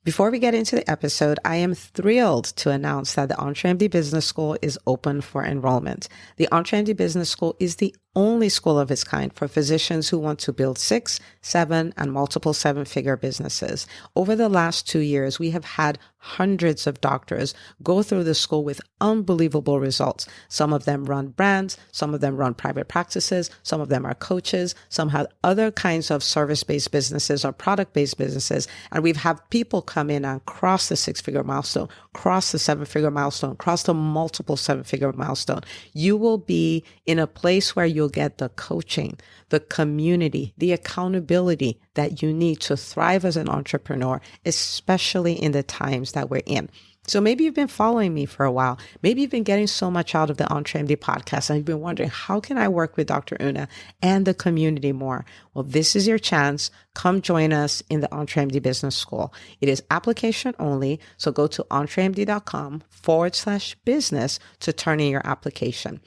Before we get into the episode, I am thrilled to announce that the EntreMD Business School is open for enrollment. The EntreMD Business School is the only school of its kind for physicians who want to build 6, 7, and multiple 7-figure businesses. Over the last 2 years, we have had hundreds of doctors go through the school with unbelievable results. Some of them run brands, some of them run private practices, some of them are coaches, some have other kinds of service-based businesses or product-based businesses. And we've had people come in and cross the 6-figure milestone, cross the 7-figure milestone, cross the multiple 7-figure milestone. You will be in a place where you'll get the coaching, the community, the accountability that you need to thrive as an entrepreneur, especially in the times that we're in. So maybe you've been following me for a while. Maybe you've been getting so much out of the EntreMD podcast and you've been wondering, how can I work with Dr. Una and the community more? Well, this is your chance. Come join us in the EntreMD Business School. It is application only. So go to entremd.com/business to turn in your application.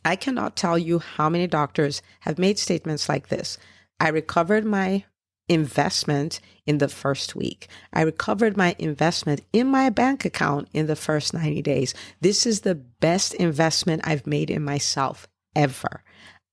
I cannot tell you how many doctors have made statements like this. I recovered my investment in the first week. I recovered my investment in my bank account in the first 90 days. This is the best investment I've made in myself ever.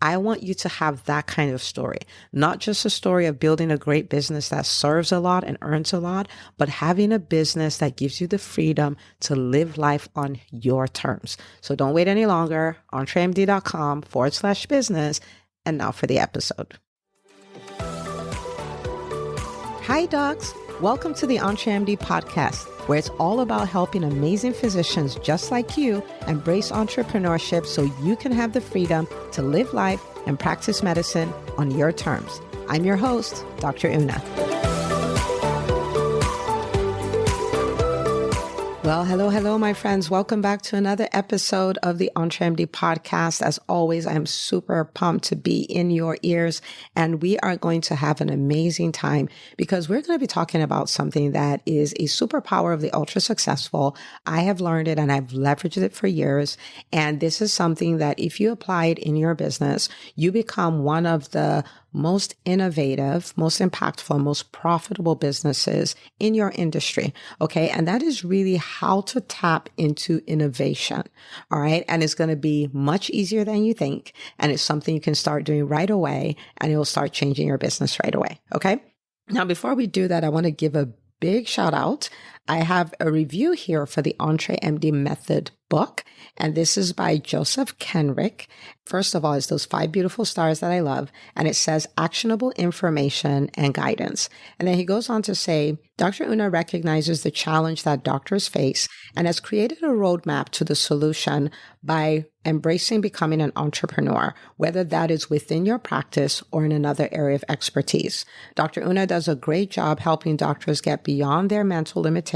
I want you to have that kind of story, not just a story of building a great business that serves a lot and earns a lot, but having a business that gives you the freedom to live life on your terms. So don't wait any longer. entremd.com/business. And now for the episode. Hi, docs. Welcome to the EntreMD podcast, where it's all about helping amazing physicians just like you embrace entrepreneurship so you can have the freedom to live life and practice medicine on your terms. I'm your host, Dr. Una. Well, hello, my friends. Welcome back to another episode of the EntreMD podcast. As always, I'm super pumped to be in your ears, and we are going to have an amazing time because we're going to be talking about something that is a superpower of the ultra successful. I have learned it and I've leveraged it for years. And this is something that if you apply it in your business, you become one of the most innovative, most impactful, most profitable businesses in your industry. Okay. And that is really how to tap into innovation. All right. And it's going to be much easier than you think. And it's something you can start doing right away and it will start changing your business right away. Okay. Now, before we do that, I want to give a big shout out. I have a review here for the EntreMD Method book, and this is by Joseph Kenrick. First of all, it's those 5 beautiful stars that I love, and it says actionable information and guidance. And then he goes on to say, Dr. Una recognizes the challenge that doctors face and has created a roadmap to the solution by embracing becoming an entrepreneur, whether that is within your practice or in another area of expertise. Dr. Una does a great job helping doctors get beyond their mental limitation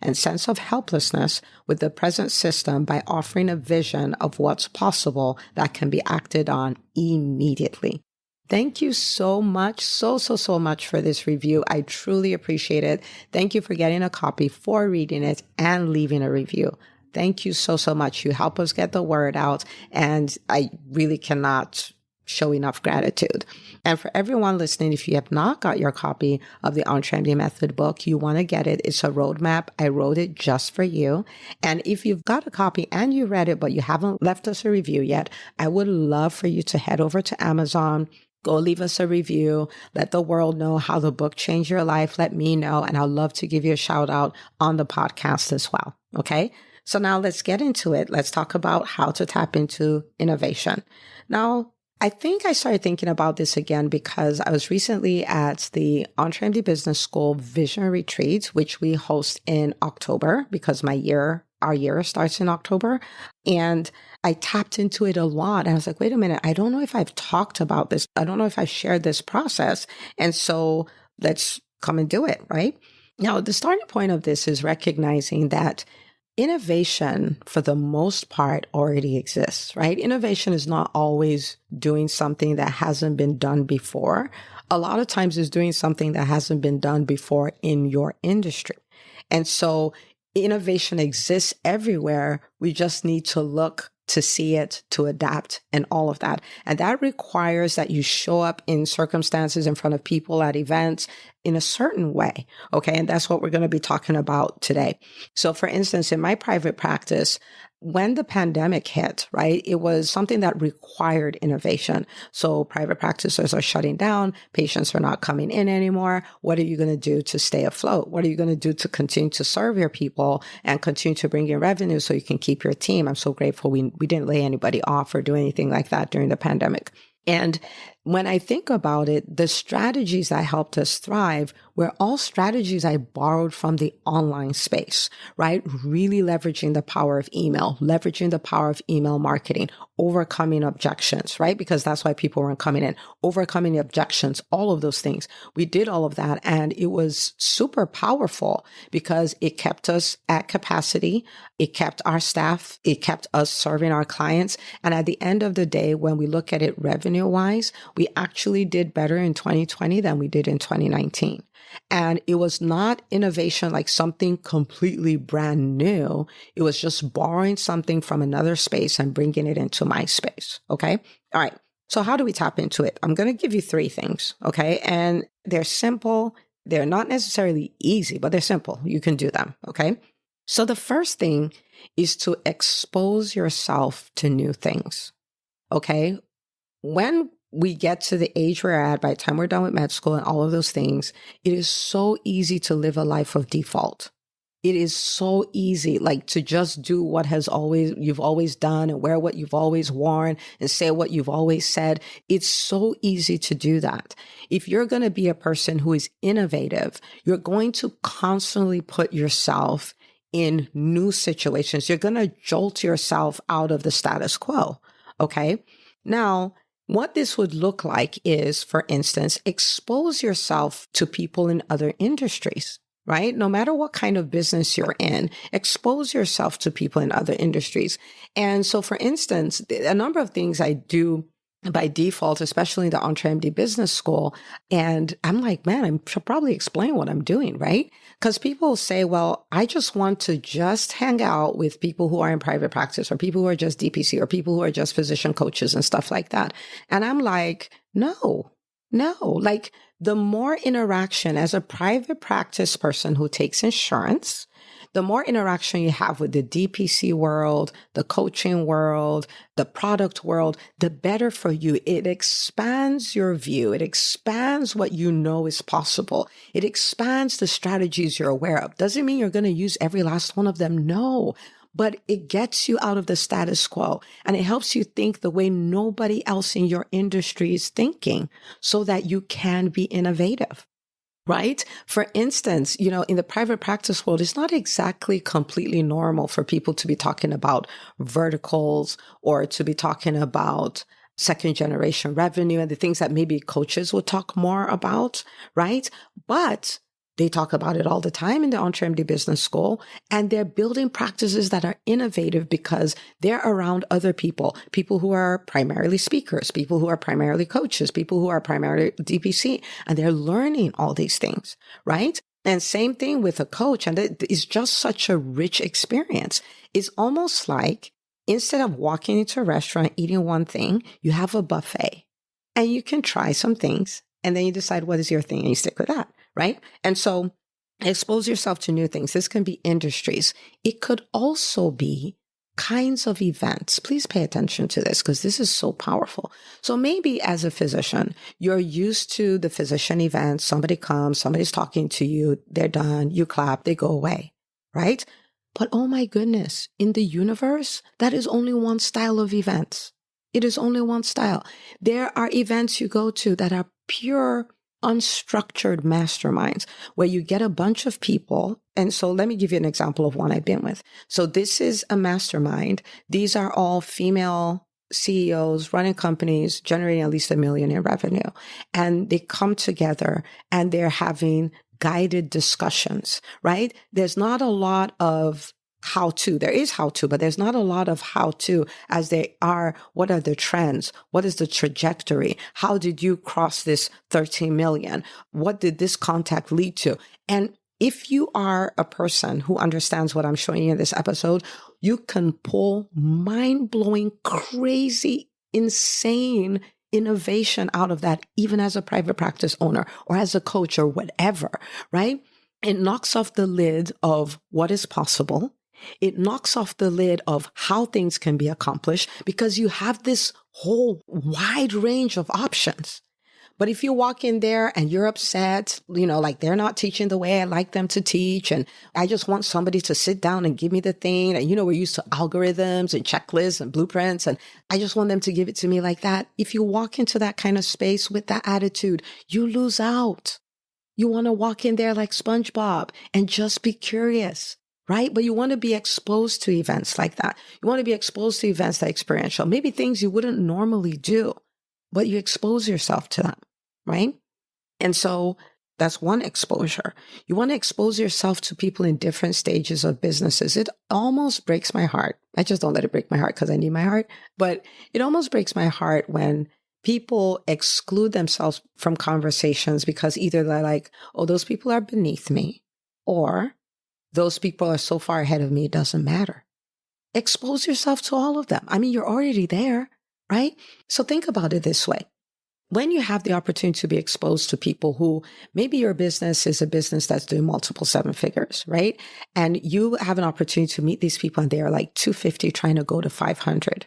and sense of helplessness with the present system by offering a vision of what's possible that can be acted on immediately. Thank you so much, so much for this review. I truly appreciate it. Thank you for getting a copy, for reading it, and leaving a review. Thank you so much. You help us get the word out, and I really cannot show enough gratitude. And for everyone listening, if you have not got your copy of the EntreMD Method book, you want to get it. It's a roadmap. I wrote it just for you. And if you've got a copy and you read it, but you haven't left us a review yet, I would love for you to head over to Amazon. Go leave us a review. Let the world know how the book changed your life. Let me know. And I'd love to give you a shout out on the podcast as well. Okay. So now let's get into it. Let's talk about how to tap into innovation. Now, I think I started thinking about this again because I was recently at the EntreMD Business School Vision Retreat, which we host in October because our year starts in October. And I tapped into it a lot. And I was like, wait a minute, I don't know if I've talked about this. I don't know if I've shared this process. And so let's come and do it, right? Now, the starting point of this is recognizing that innovation, for the most part, already exists, right? Innovation is not always doing something that hasn't been done before. A lot of times it's doing something that hasn't been done before in your industry. And so innovation exists everywhere. We just need to look to see it, to adapt, and all of that. And that requires that you show up in circumstances in front of people at events in a certain way. Okay. And that's what we're going to be talking about today. So for instance, in my private practice, when the pandemic hit, right, it was something that required innovation. So private practices are shutting down. Patients are not coming in anymore. What are you going to do to stay afloat? What are you going to do to continue to serve your people and continue to bring in revenue so you can keep your team? I'm so grateful we didn't lay anybody off or do anything like that during the pandemic. And when I think about it, the strategies that helped us thrive were all strategies I borrowed from the online space, right? Really leveraging the power of email, leveraging the power of email marketing, overcoming objections, right? Because that's why people weren't coming in, overcoming the objections, all of those things. We did all of that. And it was super powerful because it kept us at capacity. It kept our staff. It kept us serving our clients. And at the end of the day, when we look at it revenue wise, we actually did better in 2020 than we did in 2019. And it was not innovation like something completely brand new. It was just borrowing something from another space and bringing it into my space. Okay. All right. So how do we tap into it? I'm going to give you 3 things. Okay. And they're simple. They're not necessarily easy, but they're simple. You can do them. Okay. So the first thing is to expose yourself to new things. Okay. When we get to the age we're at, by the time we're done with med school and all of those things, it is so easy to live a life of default. It is so easy, like to just do what you've always done and wear what you've always worn and say what you've always said. It's so easy to do that. If you're going to be a person who is innovative, you're going to constantly put yourself in new situations. You're going to jolt yourself out of the status quo. Okay. Now, what this would look like is, for instance, expose yourself to people in other industries, right? No matter what kind of business you're in, expose yourself to people in other industries. And so, for instance, a number of things I do by default, especially in the EntreMD Business School. And I'm like, man, I should probably explain what I'm doing, right? Because people say, well, I just want to just hang out with people who are in private practice or people who are just DPC or people who are just physician coaches and stuff like that. And I'm like, no, like the more interaction as a private practice person who takes insurance, the more interaction you have with the DPC world, the coaching world, the product world, the better for you. It expands your view. It expands what you know is possible. It expands the strategies you're aware of. Doesn't mean you're going to use every last one of them. No, but it gets you out of the status quo and it helps you think the way nobody else in your industry is thinking so that you can be innovative. Right? For instance, in the private practice world, it's not exactly completely normal for people to be talking about verticals or to be talking about second generation revenue and the things that maybe coaches would talk more about, right? But they talk about it all the time in the EntreMD Business School, and they're building practices that are innovative because they're around other people who are primarily speakers, people who are primarily coaches, people who are primarily DPC, and they're learning all these things, right? And same thing with a coach, and it's just such a rich experience. It's almost like instead of walking into a restaurant, eating one thing, you have a buffet, and you can try some things, and then you decide what is your thing, and you stick with that. Right? And so expose yourself to new things. This can be industries. It could also be kinds of events. Please pay attention to this because this is so powerful. So maybe as a physician, you're used to the physician events. Somebody comes, somebody's talking to you, they're done, you clap, they go away, right? But oh my goodness, in the universe, that is only one style of events. It is only one style. There are events you go to that are pure unstructured masterminds where you get a bunch of people. And so let me give you an example of one I've been with. So this is a mastermind. These are all female CEOs running companies, generating at least $1 million in revenue. And they come together and they're having guided discussions, right? There's not a lot of how to. There is how to, but there's not a lot of how to as they are. What are the trends? What is the trajectory? How did you cross this 13 million? What did this contact lead to? And if you are a person who understands what I'm showing you in this episode, you can pull mind-blowing, crazy, insane innovation out of that, even as a private practice owner or as a coach or whatever, right? It knocks off the lid of what is possible. It knocks off the lid of how things can be accomplished because you have this whole wide range of options. But if you walk in there and you're upset, like they're not teaching the way I like them to teach, and I just want somebody to sit down and give me the thing, and we're used to algorithms and checklists and blueprints, and I just want them to give it to me like that. If you walk into that kind of space with that attitude, you lose out. You want to walk in there like SpongeBob and just be curious, right? But you want to be exposed to events like that. You want to be exposed to events that are experiential, maybe things you wouldn't normally do, but you expose yourself to them, right? And so that's one exposure. You want to expose yourself to people in different stages of businesses. It almost breaks my heart. I just don't let it break my heart because I need my heart. But it almost breaks my heart when people exclude themselves from conversations because either they're like, oh, those people are beneath me, or those people are so far ahead of me, it doesn't matter. Expose yourself to all of them. I mean, you're already there, right? So think about it this way. When you have the opportunity to be exposed to people who maybe your business is a business that's doing multiple seven figures, right? And you have an opportunity to meet these people and they are like 250 trying to go to 500.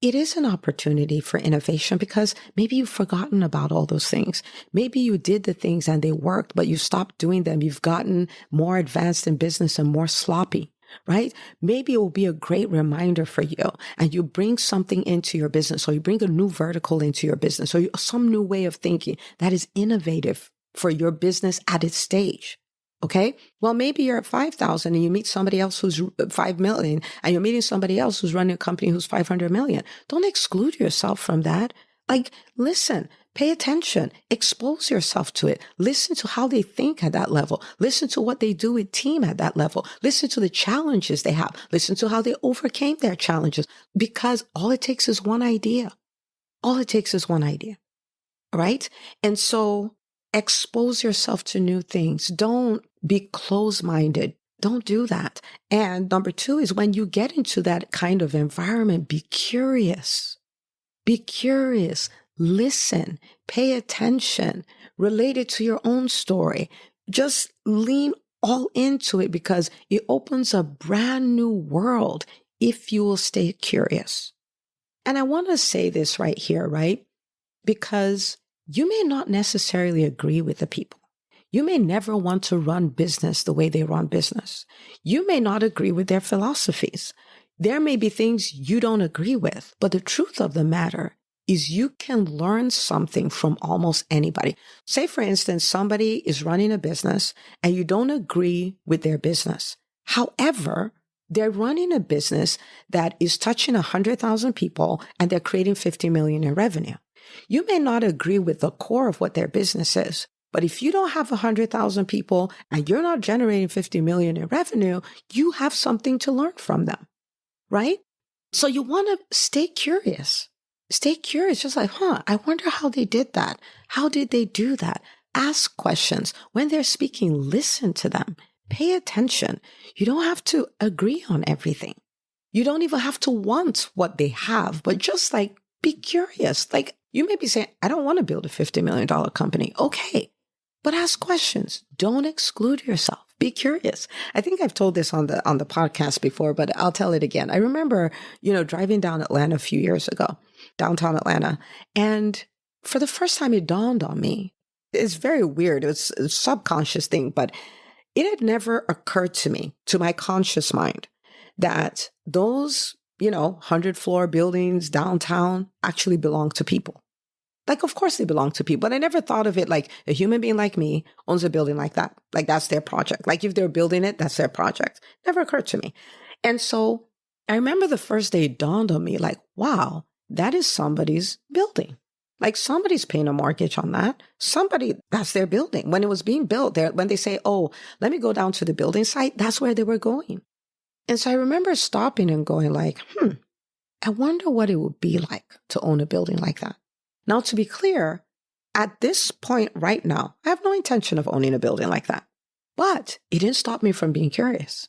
It is an opportunity for innovation because maybe you've forgotten about all those things. Maybe you did the things and they worked, but you stopped doing them. You've gotten more advanced in business and more sloppy. Right? Maybe it will be a great reminder for you and you bring something into your business or you bring a new vertical into your business or some new way of thinking that is innovative for your business at its stage. Okay. Well, maybe you're at 5,000 and you meet somebody else who's 5 million and you're meeting somebody else who's running a company who's 500 million. Don't exclude yourself from that. Like, listen, pay attention, expose yourself to it. Listen to how they think at that level. Listen to what they do with team at that level. Listen to the challenges they have. Listen to how they overcame their challenges because all it takes is one idea. All it takes is one idea, right? And so expose yourself to new things. Don't be closed-minded. Don't do that. And number two is when you get into that kind of environment, be curious. Be curious, listen, pay attention, relate it to your own story. Just lean all into it because it opens a brand new world if you will stay curious. And I want to say this right here, right? Because you may not necessarily agree with the people. You may never want to run business the way they run business. You may not agree with their philosophies. There may be things you don't agree with, but the truth of the matter is you can learn something from almost anybody. Say, for instance, somebody is running a business and you don't agree with their business. However, they're running a business that is touching 100,000 people and they're creating 50 million in revenue. You may not agree with the core of what their business is, but if you don't have 100,000 people and you're not generating 50 million in revenue, you have something to learn from them. Right? So you want to stay curious. Stay curious. Just like, I wonder how they did that. How did they do that? Ask questions. When they're speaking, listen to them. Pay attention. You don't have to agree on everything. You don't even have to want what they have, but just like be curious. Like you may be saying, I don't want to build a $50 million company. Okay. But ask questions. Don't exclude yourself. Be curious. I think I've told this on the podcast before, but I'll tell it again. I remember, driving down Atlanta a few years ago, downtown Atlanta. And for the first time, it dawned on me. It's very weird. It's a subconscious thing, but it had never occurred to me, to my conscious mind, that those, 100-floor buildings downtown actually belong to people. Like, of course they belong to people, but I never thought of it like a human being like me owns a building like that. Like that's their project. Like if they're building it, that's their project. Never occurred to me. And so I remember the first day it dawned on me like, wow, that is somebody's building. Like somebody's paying a mortgage on that. That's their building. When it was being built, when they say, oh, let me go down to the building site, that's where they were going. And so I remember stopping and going like, I wonder what it would be like to own a building like that. Now, to be clear, at this point right now, I have no intention of owning a building like that. But it didn't stop me from being curious.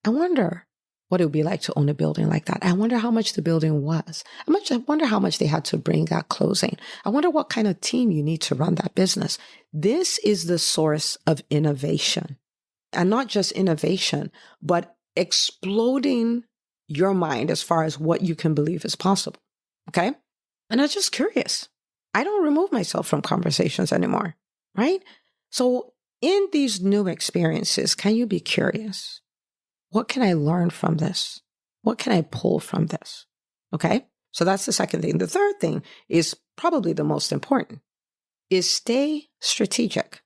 I wonder what it would be like to own a building like that. I wonder how much the building was. I wonder how much they had to bring at closing. I wonder what kind of team you need to run that business. This is the source of innovation. And not just innovation, but exploding your mind as far as what you can believe is possible. Okay? And I'm just curious. I don't remove myself from conversations anymore, right? So in these new experiences, can you be curious? What can I learn from this? What can I pull from this? Okay? So that's the second thing. The third thing is probably the most important, is stay strategic.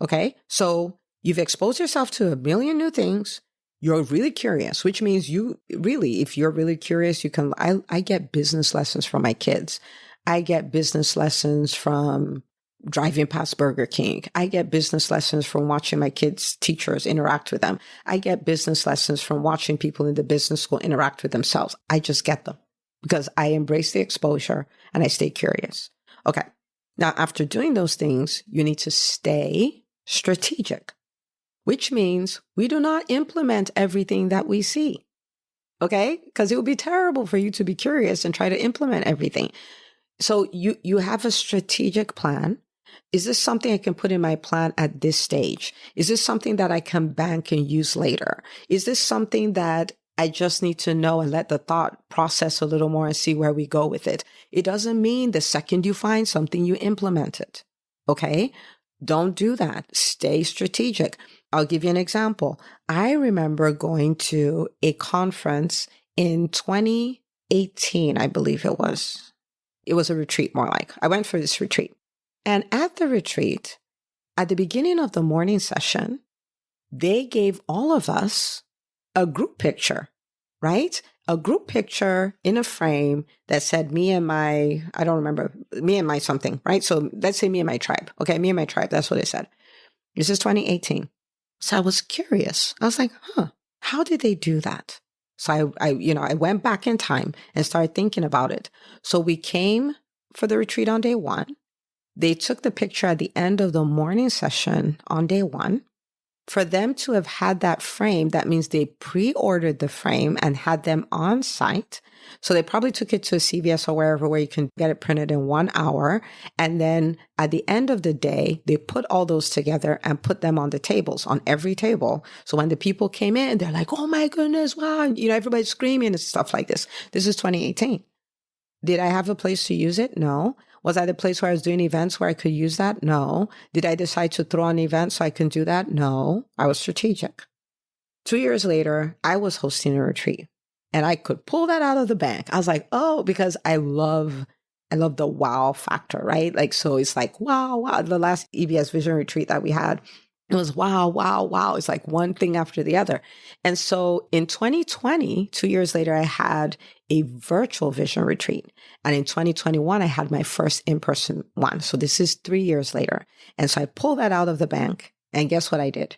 Okay? So you've exposed yourself to a million new things. You're really curious, which means if you're really curious, I get business lessons from my kids. I get business lessons from driving past Burger King. I get business lessons from watching my kids' teachers interact with them. I get business lessons from watching people in the business school interact with themselves. I just get them because I embrace the exposure and I stay curious. Okay. Now, after doing those things, you need to stay strategic, which means we do not implement everything that we see. Okay? Because it would be terrible for you to be curious and try to implement everything. So you have a strategic plan. Is this something I can put in my plan at this stage? Is this something that I can bank and use later? Is this something that I just need to know and let the thought process a little more and see where we go with it? It doesn't mean the second you find something, you implement it. Okay? Don't do that. Stay strategic. I'll give you an example. I remember going to a conference in 2018, I believe it was. It was a retreat, more like. I went for this retreat. And at the retreat, at the beginning of the morning session, they gave all of us a group picture, right? A group picture in a frame that said me and my something, right? So let's say me and my tribe. Okay, me and my tribe. That's what it said. This is 2018. So I was curious. I was like, how did they do that? So I went back in time and started thinking about it. So we came for the retreat on day one. They took the picture at the end of the morning session on day one. For them to have had that frame, that means they pre-ordered the frame and had them on site. So they probably took it to a CVS or wherever where you can get it printed in 1 hour. And then at the end of the day, they put all those together and put them on the tables, on every table. So when the people came in, they're like, oh my goodness, wow. Everybody's screaming and stuff like this. This is 2018. Did I have a place to use it? No. Was I the place where I was doing events where I could use that? No. Did I decide to throw an event so I can do that? No. I was strategic. 2 years later, I was hosting a retreat and I could pull that out of the bank. I was like, oh, because I love the wow factor, right? Like, so it's like, wow. The last EBS Vision Retreat that we had, it was wow. It's like one thing after the other. And so in 2020, 2 years later, I had a virtual vision retreat. And in 2021, I had my first in-person one. So this is 3 years later. And so I pulled that out of the bank. And guess what I did?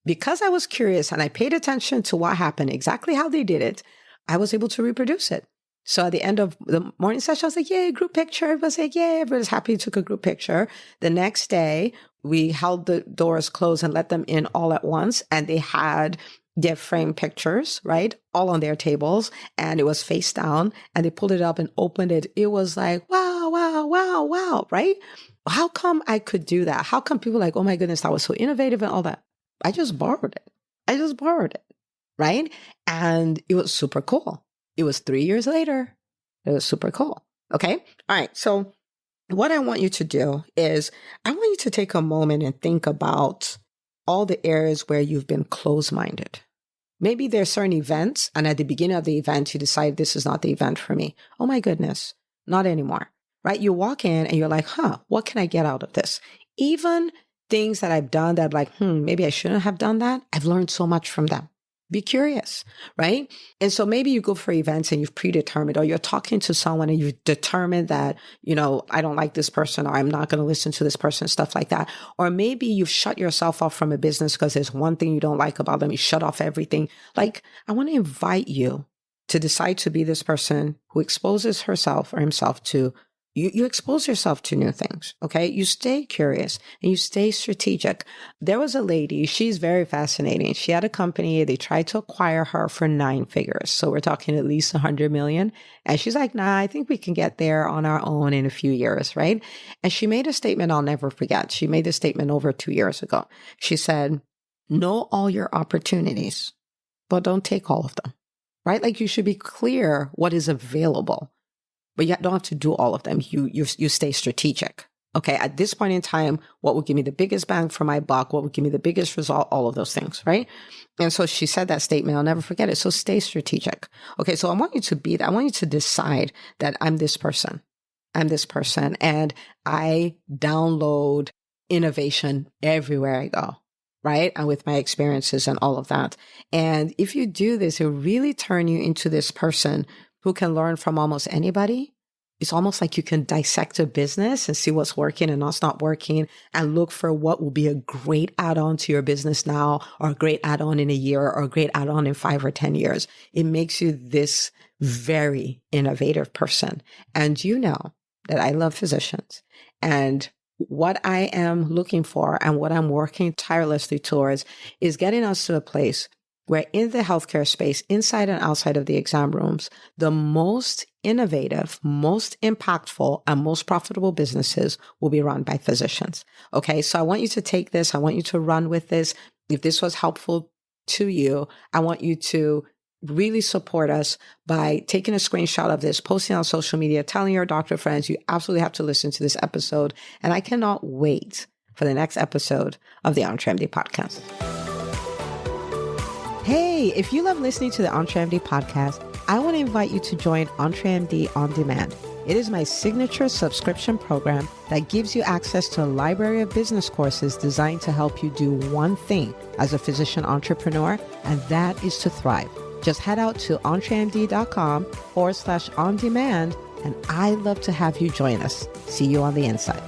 Because I was curious and I paid attention to what happened, exactly how they did it, I was able to reproduce it. So at the end of the morning session, I was like, yay, group picture. Everybody's like, yay, everybody's happy, took a group picture. The next day, we held the doors closed and let them in all at once. And they had their frame pictures, right? All on their tables. And it was face down. And they pulled it up and opened it. It was like, wow, right? How come I could do that? How come people like, oh my goodness, that was so innovative and all that? I just borrowed it, right? And it was super cool. It was 3 years later. It was super cool. Okay. All right. So what I want you to do is I want you to take a moment and think about all the areas where you've been closed-minded. Maybe there's certain events, and at the beginning of the event, you decide this is not the event for me. Oh my goodness, not anymore, right? You walk in and you're like, what can I get out of this? Even things that I've done that like, maybe I shouldn't have done that. I've learned so much from them. Be curious, right? And so maybe you go for events and you've predetermined, or you're talking to someone and you've determined that, I don't like this person, or I'm not going to listen to this person, stuff like that. Or maybe you've shut yourself off from a business because there's one thing you don't like about them. You shut off everything. Like, I want to invite you to decide to be this person who exposes herself or himself to you expose yourself to new things. Okay. You stay curious and you stay strategic. There was a lady, she's very fascinating. She had a company. They tried to acquire her for 9 figures. So we're talking at least 100 million. And she's like, nah, I think we can get there on our own in a few years. Right. And she made a statement I'll never forget. She made this statement over 2 years ago. She said, know all your opportunities, but don't take all of them. Right. Like you should be clear what is available. But you don't have to do all of them. You stay strategic. Okay. At this point in time, what would give me the biggest bang for my buck? What would give me the biggest result? All of those things. Right. And so she said that statement. I'll never forget it. So stay strategic. Okay. So I want you to be that. I want you to decide that I'm this person. I'm this person. And I download innovation everywhere I go. Right. And with my experiences and all of that. And if you do this, it'll really turn you into this person who can learn from almost anybody. It's almost like you can dissect a business and see what's working and what's not working and look for what will be a great add-on to your business now, or a great add-on in a year, or a great add-on in 5 or 10 years. It makes you this very innovative person. And you know that I love physicians, and what I am looking for and what I'm working tirelessly towards is getting us to a place where in the healthcare space, inside and outside of the exam rooms, the most innovative, most impactful, and most profitable businesses will be run by physicians. Okay. So I want you to take this. I want you to run with this. If this was helpful to you, I want you to really support us by taking a screenshot of this, posting on social media, telling your doctor friends. You absolutely have to listen to this episode. And I cannot wait for the next episode of the EntreMD podcast. Hey, if you love listening to the EntreMD podcast, I want to invite you to join EntreMD On Demand. It is my signature subscription program that gives you access to a library of business courses designed to help you do one thing as a physician entrepreneur, and that is to thrive. Just head out to entremd.com/on demand, and I'd love to have you join us. See you on the inside.